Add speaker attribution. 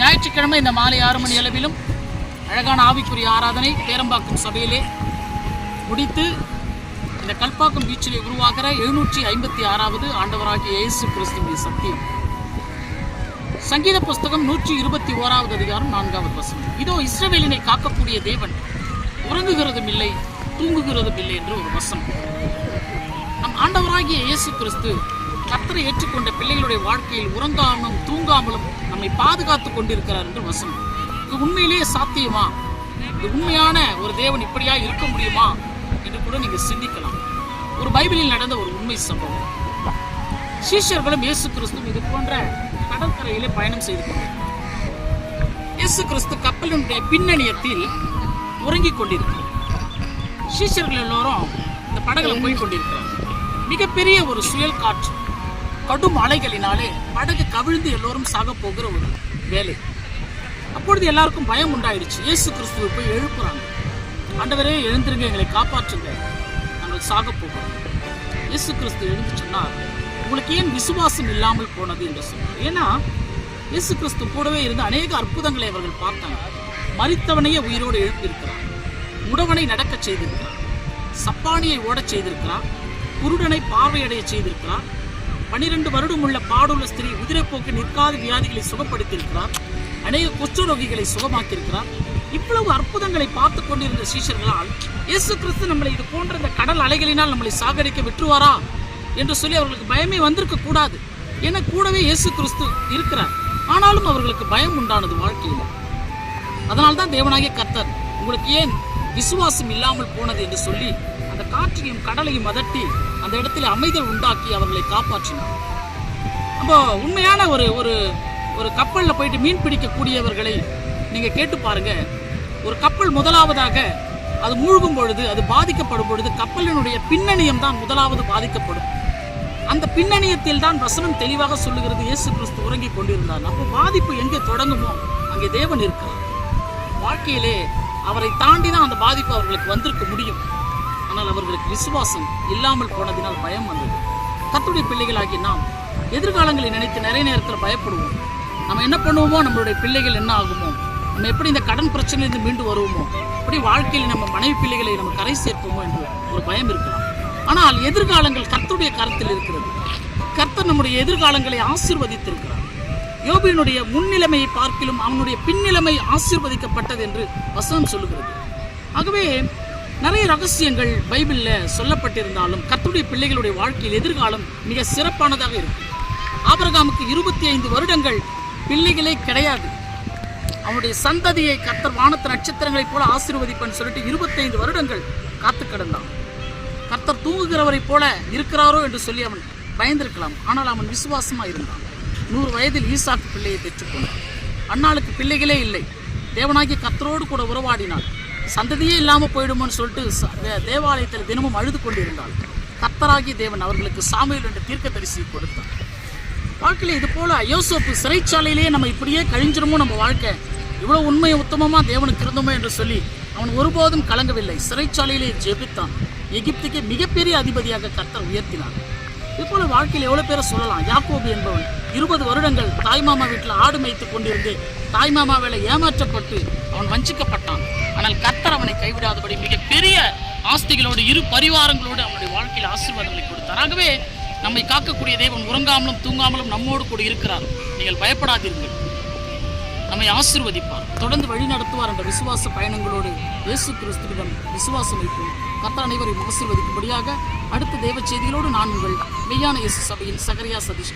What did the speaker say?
Speaker 1: ஞாயிற்றுக்கிழமை இந்த மாலை 6 மணி அளவிலும் அழகான ஆவிக்குரிய ஆராதனை பேரம்பாக்கம் சபையிலே முடித்து இந்த கல்பாக்கம் பீச்சிலே உருவாகிற 756வது ஆண்டவராகிய இயேசு கிறிஸ்துவின் சத்தியம். சங்கீத புஸ்தகம் 121வது அதிகாரம் 4வது வசனம். இதோ இஸ்ரவேலினை காக்கக்கூடிய தேவன் உறங்குகிறதும் இல்லை தூங்குகிறதும் இல்லை என்று ஒரு வசனம். நம் ஆண்டவராகிய இயேசு கிறிஸ்து கர்த்தரை ஏற்றுக்கொண்ட பிள்ளைகளுடைய வாழ்க்கையில் உறங்காமலும் தூங்காமலும் நம்மை பாதுகாத்துக் கொண்டிருக்கிறார் என்று வசனம். இது உண்மையிலேயே சாத்தியமா? இது உண்மையான ஒரு தேவன் இப்படியா இருக்க முடியுமா என்று கூட நீங்க சிந்திக்கலாம். ஒரு பைபிளில் நடந்த ஒரு உண்மை சம்பவம். சீஷர்களும் இயேசு கிறிஸ்துவும் இது போன்ற கடற்கரையிலே பயணம் செய்து கொண்டிருக்கிறார். இயேசு கிறிஸ்து கப்பலினுடைய பின்னணியத்தில் உறங்கிக் கொண்டிருக்கிறார். சீஷர்கள் எல்லோரும் இந்த படகுல போய் கொண்டிருக்கிறார். மிகப்பெரிய ஒரு சுழல் காற்று, கடும் அலைகளினாலே படகு கவிழ்ந்து எல்லோரும் சாக போகிற ஒரு வேலை. அப்பொழுது எல்லாருக்கும் பயம் உண்டாயிடுச்சு. இயேசு கிறிஸ்துவை போய் எழுப்புறாங்க. ஆண்டவரே எழுந்திருங்க, எங்களை காப்பாற்றுங்க, நாங்கள் சாக போகிறோம். இயேசு கிறிஸ்து எழுந்து சொன்னார், உங்களுக்கு ஏன் விசுவாசம் இல்லாமல் போனது என்று சொன்னார். ஏன்னா இயேசு கிறிஸ்து கூடவே இருந்து அநேக அற்புதங்களை அவர்கள் பார்த்தாங்க. மரித்தவனையே உயிரோடு எழுப்பியிருக்கிறார், முடவனை நடக்க செய்திருக்கிறார், சப்பானியை ஓடச் செய்திருக்கிறார், குருடனை பார்வையடைய செய்திருக்கிறார், 12 வருடம் உள்ள பாடுள்ள ஸ்திரீ உதிரைப்போக்கு நிற்காத வியாதிகளை சுகப்படுத்தியிருக்கிறார், அநேக குஷ்டரோகிகளை சுகமாக்கியிருக்கிறார். இவ்வளவு அற்புதங்களை பார்த்து கொண்டிருந்த சீஷர்களால் இயேசு கிறிஸ்து நம்மளை இது போன்ற இந்த கடல் அலைகளினால் நம்மளை சாகடிக்க விட்டுருவாரா என்று சொல்லி அவர்களுக்கு பயமே வந்திருக்க கூடாது. ஏன்னா கூடவே இயேசு கிறிஸ்து இருக்கிறார். ஆனாலும் அவர்களுக்கு பயம் உண்டானது வாழ்க்கையில். அதனால்தான் தேவனாகிய கர்த்தர் உங்களுக்கு ஏன் விசுவாசம் இல்லாமல் போனது என்று சொல்லி அந்த காற்றையும் கடலையும் அதட்டி அந்த இடத்துல அமைதியை உண்டாக்கி அவர்களை காப்பாற்றினார். அப்போ உண்மையான ஒரு ஒரு ஒரு கப்பலில் போயிட்டு மீன் பிடிக்கக்கூடியவர்களை நீங்கள் கேட்டு பாருங்க. ஒரு கப்பல் முதலாவதாக அது மூழ்கும் பொழுது, அது பாதிக்கப்படும் பொழுது கப்பலினுடைய பின்னணியம் தான் முதலாவது பாதிக்கப்படும். அந்த பின்னணியத்தில் தான் வசனம் தெளிவாக சொல்லுகிறது, இயேசு கிறிஸ்து உறங்கிக் கொண்டிருந்தார். அப்போ பாதிப்பு எங்கே தொடங்குமோ அங்கே தேவன் இருக்கிறார். வாழ்க்கையிலே அவரை தாண்டி தான் அந்த பாதிப்பு அவர்களுக்கு வந்திருக்க முடியும். ஆனால் அவர்களுக்கு விசுவாசம் இல்லாமல் போனதினால் பயம் வந்தது. கர்த்தருடைய பிள்ளைகளாகி நாம் எதிர்காலங்களை நினைத்து நிறைய நேரத்தில் பயப்படுவோம். நம்ம என்ன பண்ணுவோமோ, நம்மளுடைய பிள்ளைகள் என்ன ஆகுமோ, நம்ம எப்படி இந்த கடன் பிரச்சனையிலிருந்து மீண்டு வருவோமோ, எப்படி வாழ்க்கையில் நம்ம மனைவி பிள்ளைகளை நம்ம கரை சேர்ப்போமோ என்று ஒரு பயம் இருக்கலாம். ஆனால் எதிர்காலங்கள் கர்த்தருடைய கரத்தில் இருக்கிறது. கர்த்தர் நம்முடைய எதிர்காலங்களை ஆசீர்வதித்திருக்கிறார். யோபினுடைய முன்னிலைமையை பார்க்கிலும் அவனுடைய பின்னிலைமை ஆசீர்வதிக்கப்பட்டது என்று வசனம் சொல்லுகிறது. ஆகவே நிறைய ரகசியங்கள் பைபிளில் சொல்லப்பட்டிருந்தாலும் கர்த்தருடைய பிள்ளைகளுடைய வாழ்க்கையில் எதிர்காலம் மிக சிறப்பானதாக இருக்கும். ஆபிரகாமுக்கு 25 வருடங்கள் பிள்ளைகளே கிடையாது. அவனுடைய சந்ததியை கர்த்தர் வானத்து நட்சத்திரங்களைப் போல ஆசீர்வதிப்பன்னு சொல்லிட்டு 25 வருடங்கள் காத்து கிடந்தான். கர்த்தர் தூங்குகிறவரை போல இருக்கிறாரோ என்று சொல்லி அவன் பயந்திருக்கலாம். ஆனால் அவன் விசுவாசமா இருந்தான். 100 வயதில் ஈசாக்கு பிள்ளையை பெற்றுக்கொண்டான். அன்னாளுக்கு பிள்ளைகளே இல்லை. தேவனாகிய கர்த்தரோடு கூட உறவாடினாள். சந்ததியே இல்லாமல் போயிடுமோன்னு சொல்லிட்டு தேவாலயத்தில் தினமும் அழுது கொண்டிருந்தாள். கர்த்தராகிய தேவன் அவர்களுக்கு சாமுவேல் என்ற தீர்க்கதரிசியை கொடுத்தார். வாழ்க்கையில் இது போல யோசேப்பு சிறைச்சாலையிலேயே நம்ம இப்படியே கழிஞ்சிருமோ, நம்ம வாழ்க்கை இவ்வளோ உண்மை உத்தமமாக தேவனுக்கு இருந்தோமோ என்று சொல்லி அவன் ஒருபோதும் கலங்கவில்லை. சிறைச்சாலையிலே ஜெபித்தான். எகிப்துக்கு மிகப்பெரிய அதிபதியாக கர்த்தர் உயர்த்தினார். இது போல வாழ்க்கையில் எவ்வளோ பேரை சொல்லலாம். யாக்கோபு என்பவன் 20 வருடங்கள் தாய்மாமா வீட்டில் ஆடு மேய்த்து கொண்டிருந்து தாய்மாமா வேலை ஏமாற்றப்பட்டு அவன் வஞ்சிக்கப்பட்டான். ஆனால் கர்த்தர் அவனை கைவிடாதபடி மிகப்பெரிய ஆஸ்திகளோடு 2 பரிவாரங்களோடு அவனுடைய வாழ்க்கையில் ஆசீர்வாதங்களை கொடுத்தார். ஆகவே நம்மை காக்கக்கூடிய தேவன் உறங்காமலும் தூங்காமலும் நம்மோடு கூட இருக்கிறார். நீங்கள் பயப்படாதீர்கள், நம்மை ஆசீர்வதிப்பார், தொடர்ந்து வழி நடத்துவார் என்ற விசுவாச பயணங்களோடு இயேசு கிறிஸ்துவிடம் விசுவாசம் வைப்போம். கர்த்தர் அனைவரையும் ஆசீர்வதிக்கும்படியாக அடுத்த தேவ செய்திகளோடு நான் உங்கள் மெய்யான இயேசு சபையின் சகரியா சதீஷ்.